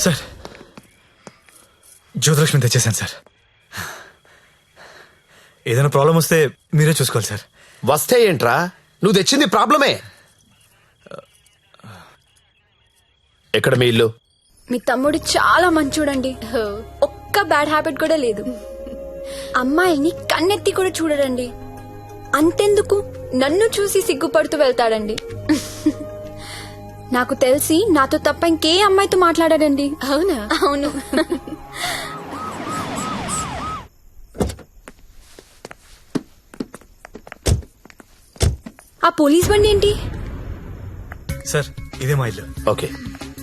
Sir Jyothilakshmi తెచ్చేసాను sir. ఏదైనా problem వస్తే మీరే చూసుకోవాలి సార్. వస్తే ఏంట్రా, నువ్వు తెచ్చింది ప్రాబ్లమే. ఎక్కడ మీ ఇల్లు? మీ తమ్ముడు చాలా మంచోడండి. ఒక్క బ్యాడ్ హ్యాబిట్ కూడా లేదు. అమ్మాయిని కన్నెత్తి కూడా చూడడండి. అంతెందుకు నన్ను చూసి సిగ్గుపడుతూ వెళ్తాడండి. నాకు తెలిసి నాతో తప్ప ఇంకే అమ్మాయితో మాట్లాడాడండి. అవునా? అవును. ఆ పోలీస్ బండి ఏంటి? సార్ ఇదే మా ఇల్లు. ఓకే,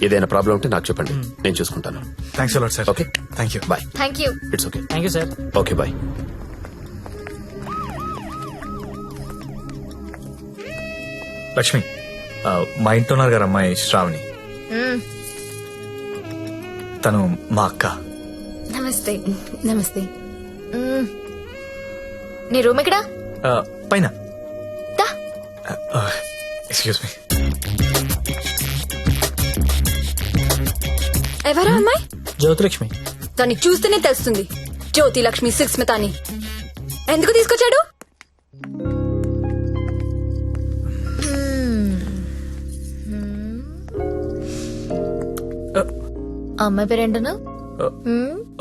ఏదైనా ప్రాబ్లం ఉంటే నాకు చెప్పండి, నేను చూసుకుంటాను. Thanks a lot sir. Okay, thank you. Bye. Thank you. It's okay. Thank you sir. Okay, bye. Lakshmi, మా ఇంట్లో ఉన్నారు గారు అమ్మాయి శ్రావణి. తను మా అక్క. నమస్తే. నమస్తే. నీ రూమ్ ఎక్కడా? పైన. దా. Excuse me. ఎవరా అమ్మాయి? జ్యోతిలక్ష్మి. దాన్ని చూస్తేనే తెలుస్తుంది జ్యోతి లక్ష్మి సుస్మిత అని. ఎందుకు తీసుకొచ్చాడు? అమ్మాయి పేరేంటను?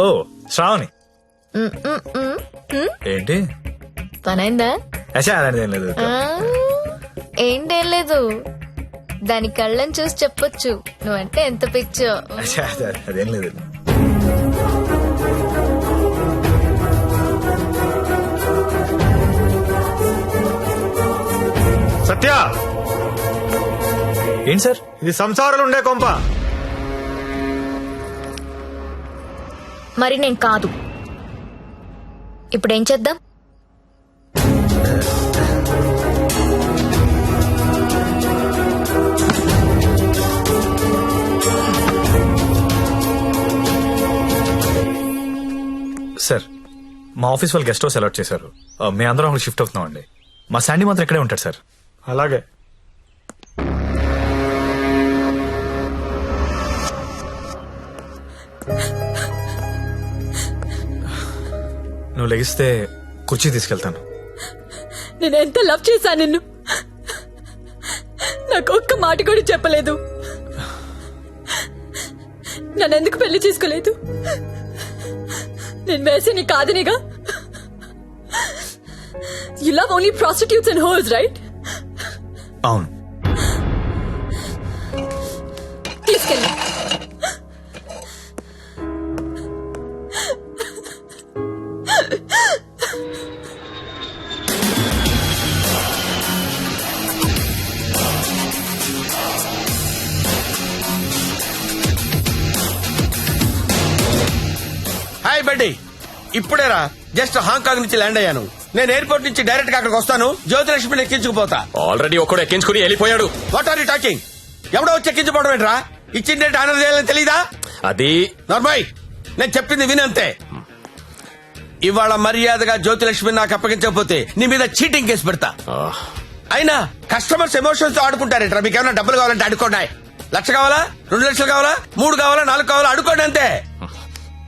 ఓ శ్రావణి. ఏంటి పనైందా? అచ్చా అలాంటిది ఏం లేదు. ఏంటేం లేదు, దాని కళ్ళని చూసి చెప్పొచ్చు నువ్వంటే ఎంత పిచ్చో. అచ్చా అదేం లేదు. సత్య, ఏంటి సార్? ఇది సంసారాలు ఉండే కొంప. మరి నేను కాదు. ఇప్పుడేం చేద్దాం? సార్ మా ఆఫీస్ వాళ్ళు గెస్ట్ హౌస్ అలాట్ చేశారు. మేము అందరం అక్కడ షిఫ్ట్ అవుతున్నాం అండి. మా శాండీ మాత్రం ఇక్కడే ఉంటాడు సార్. అలాగే. నువ్వు లెగిస్తే కుర్చీ తీసుకెళ్తాను. నేను ఎంత లవ్ చేశాను నిన్ను. నాకు ఒక్క మాట కూడా చెప్పలేదు. నన్నెందుకు పెళ్లి చేసుకోలేదు? నేను వేసే నీ కాదనిగా. You love only prostitutes and hoes, right? అవును. తీసుకెళ్ళి. హాయ్ బడ్డీ, ఇప్పుడేరా జస్ట్ హాంకాంగ్ నుంచి ల్యాండ్ అయ్యాను. నేను ఎయిర్పోర్ట్ నుంచి డైరెక్ట్ గా అక్కడికి వస్తాను. జ్యోతిలక్ష్మిని ఎక్కించుకుపోతా. ఆల్రెడీ ఒక్కడు ఎక్కించుకుని వెళ్ళిపోయాడు. What are you talking? ఎవడో వచ్చి ఎక్కించుకోవడం ఏంట్రా? ఇచ్చిన డేట్ ఆనర్ చేయాలని తెలీదా? అది నార్మల్, నేను చెప్పింది వినంతే. ఇవాళ మర్యాదగా జ్యోతిలక్ష్మిని నాకు అప్పగించకపోతే నీ మీద చీటింగ్ కేసు పెడతా. అయినా కస్టమర్స్ ఎమోషన్స్ తో ఆడుకుంటారేంట్రా? మీకు ఏమైనా డబ్బులు కావాలంటే అడుకోండి. 1,00,000 కావాలా, 2 లక్షలు కావాలా, 3 కావాలా, 4 కావాలా, అడుకోండి అంతే.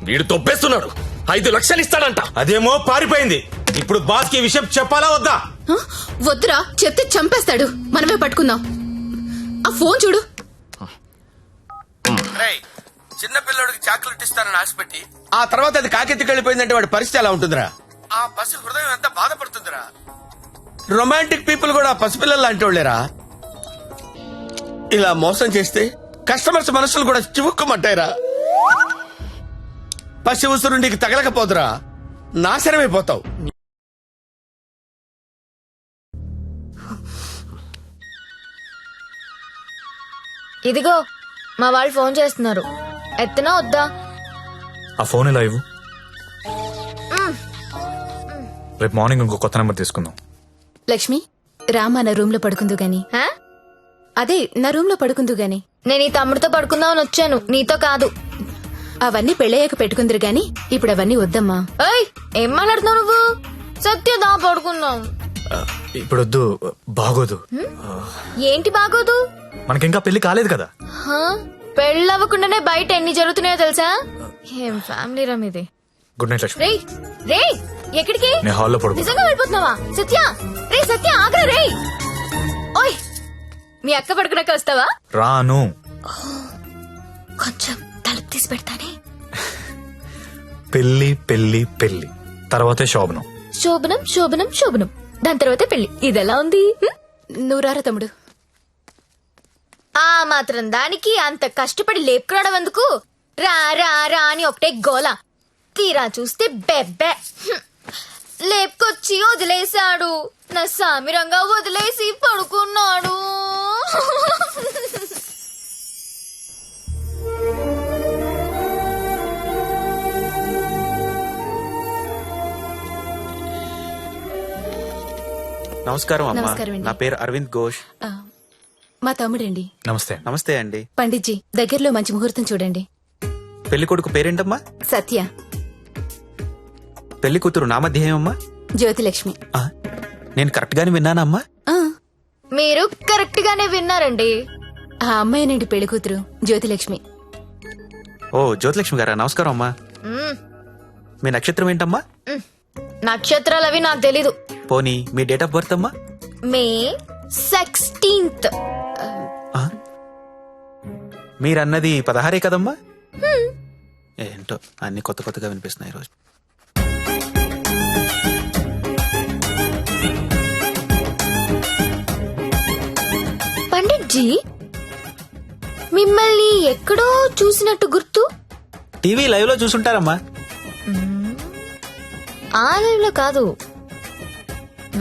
వీడు తొప్పేస్తున్నాడు. 5 లక్షలు ఇస్తాడంట. అదేమో పారిపోయింది. ఇప్పుడు బాస్ కి విషయం చెప్పాలా వద్దా? వద్దురా, చెప్తే చంపేస్తాడు. మనమే పట్టుకుందాం. ఆ ఫోన్ చూడు. రేయ్, చిన్న పిల్లడికి చాక్లెట్ ఇస్తానని ఆశపెట్టి ఆ తర్వాత అది కాకెత్తికి వెళ్ళిపోయిందంటే వాడి పరిస్థితి ఎలా ఉంటుందిరా? ఆ పసి హృదయం ఎంత బాధపడుతుందిరా? రొమాంటిక్ పీపుల్ కూడా పసిపిల్లలు లాంటి వాళ్ళేరా. ఇలా మోసం చేస్తే కస్టమర్స్ మనసులు కూడా చివుక్కుమంటాయిరా. పసి ఉసురు నీకు తగలకపోదురా, నాశనమైపోతావు. ఇదిగో మా వాళ్ళు ఫోన్ చేస్తున్నారు. ఎత్తనా వద్దా? ఆ ఫోన్ ఎలా ఇవ్వు. రేపు మార్నింగ్ ఇంకో కొత్త నెంబర్ తీసుకుందాం. లక్ష్మి, రామా నా రూమ్ లో పడుకుందు గాని. అదే నా రూమ్ లో పడుకుందు గాని. నేను ఈ తమ్ముడితో పడుకుందామని వచ్చాను, నీతో కాదు. అవన్నీ పెళ్ళయ్యాక పెట్టుకుందరు గాని ఇప్పుడు అవన్నీ వద్దమ్మా. ఏయ్, ఏం మాట్లాడుతున్నావు నువ్వు? సత్యదా పడుకుందాం. ఇప్పుడు వద్దు, బాగోదు. ఏంటి బాగోదు? మనకింకా పెళ్లి కాలేదు కదా. పెళ్ళవ్వకుండానే బయట ఎన్ని జరుగుతున్నాయో తెలుసా? ఏం ఫ్యామిలీ రా మీది. Good night Lakshmi. రేయ్ రేయ్ ఎక్కడికి? నేను హాల్లో పడుకో. నిజంగా వెళ్ళిపోతున్నావా? సత్య రే సత్య ఆగ్రా రేయ్. ఓయ్ మీ అక్క పడుకున్నాక వస్తావా? రాను. కొంచెం తలుపు తీసి పెడతానే. పెళ్లి పెళ్లి పెళ్లి తర్వాతే శోభనం. శోభనం శోభనం శోభనం దాని తర్వాత పెళ్లి. ఇదెలా ఉంది? నువ్వు రారా తమ్ముడు. ఆ మాత్రం దానికి అంత కష్టపడి లేపుకురావడం ఎందుకు? రా రా రా అని ఒకటే గోల. తీరా చూస్తే బెబ్బె. లేపుకొచ్చి వదిలేశాడు. నా సామిరంగా వదిలేసి పడుకున్నాడు. నమస్కారం అమ్మా. నమస్కారం అండి. నా పేరు అరవింద్ ఘోష్. ఆ, మా తమ్ముడండి. నమస్తే. నమస్తే అండి. పండిట్జీ దగ్గరలో మంచి ముహూర్తం చూడండి. పెళ్లి కొడుకు పేరేంటమ్మా? సత్య. పెళ్లి కూతురు నామధ్యేయమ్మా? జ్యోతిలక్ష్మి. నేను కరెక్ట్ గానే విన్నానమ్మా? ఆ, మీరు కరెక్ట్ గానే విన్నారండి. ఆ అమ్మాయినండి పెళ్లి కూతురు జ్యోతిలక్ష్మి. ఓ జ్యోతిలక్ష్మి గారా, నమస్కారం అమ్మా. మ్మ్. మీ నక్షత్రం ఏంటమ్మా? నక్షత్రాలు అవి నాకు తెలీదు. పోనీ మీ డేట్ ఆఫ్ బర్త్ అమ్మా? మే 16th. మీరన్నది 16 కదమ్మా? ఏంటో అన్ని కొత్త కొత్తగా వినిపిస్తున్నాయి ఈరోజు. పండిట్ జీ మిమ్మల్ని ఎక్కడో చూసినట్టు గుర్తు. టీవీ లైవ్ లో చూసుంటారమ్మా. ఆ లైవ్ లో కాదు,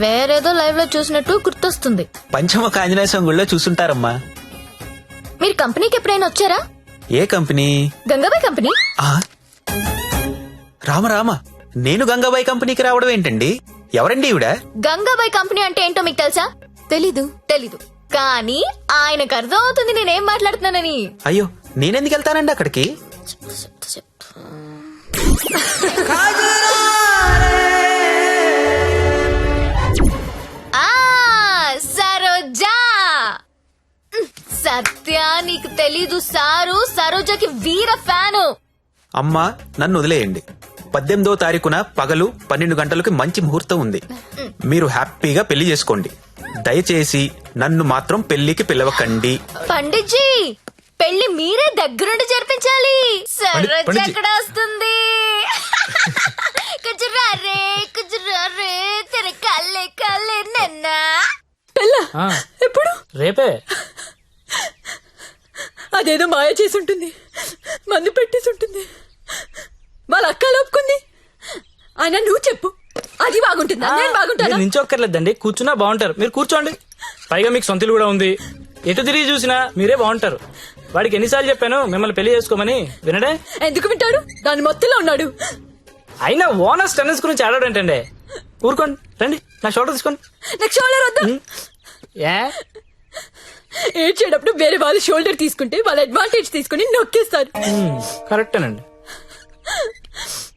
వేరేదో లైవ్ లో చూసినట్టు గుర్తొస్తుంది. పంచముఖ ఆంజనేయ స్వామి గుళ్ళో చూసుంటారమ్మా. మీరు కంపెనీకి ఎప్పుడైనా వచ్చారా? ఏ కంపెనీ? గంగాబాయ్ కంపెనీ. ఆ? రామ రామ, నేను గంగాబాయి కంపెనీకి రావడం ఏంటండి? ఎవరండి ఈవిడ? గంగాబాయ్ కంపెనీ అంటే ఏంటో మీకు తెలుసా? తెలీదు. తెలీదు, కానీ ఆయనకు అర్థం అవుతుంది నేనేం మాట్లాడుతున్నానని. అయ్యో, నేనెందుకు వెళ్తానండి అక్కడికి? ఆ సరోజా. సత్య నీకు తెలీదు, సారు సరోజకి వీర ఫ్యాను. అమ్మా నన్ను వదిలేయండి. 18వ తారీఖున పగలు 12 గంటలకు మంచి ముహూర్తం ఉంది. మీరు హ్యాపీగా పెళ్లి చేసుకోండి. దయచేసి నన్ను మాత్రం పెళ్లికి పిలవకండి. పండిట్ జీ పెళ్లి మీరే దగ్గరుండి జరిపించాలి. సరోజ పండిట్ జీ. ఎక్కడ వస్తుంది? కుజురారే కుజురారే తెర కల్లే కల్లే నన్నా. ఎప్పుడు? రేపే. అదేదో మాయ చేసి ఉంటుంది, మందు పెట్టేసి ఉంటుంది, వాళ్ళ అక్క లోపుకుంది. ఆయన నువ్వు చెప్పు, అది బాగుంటుందా నేను బాగుంటానా? మీరు నించొక్కర్లేదండి, కూర్చున్నా బాగుంటారు. మీరు కూర్చోండి. పైగా మీకు సొంత ఇల్లు కూడా ఉంది. ఎటు తిరిగి చూసినా మీరే బాగుంటారు. వాడికి ఎన్నిసార్లు చెప్పాను మిమ్మల్ని పెళ్లి చేసుకోమని, వినడే? ఎందుకు వింటాడు? దాని మొత్తంలో ఉన్నాడు. అయినా ఓనర్స్ టెన్నిస్ గురించి ఆడాడంటండి. ఊరుకోండి, రండి నా షోల్డర్ తీసుకోండి. నాకు షోల్డర్ వద్దా? ఏ ఏడ్చేటప్పుడు వేరే వాళ్ళ షోల్డర్ తీసుకుంటే వాళ్ళ అడ్వాంటేజ్ తీసుకుని నొక్కేస్తారు. కరెక్టేనండి.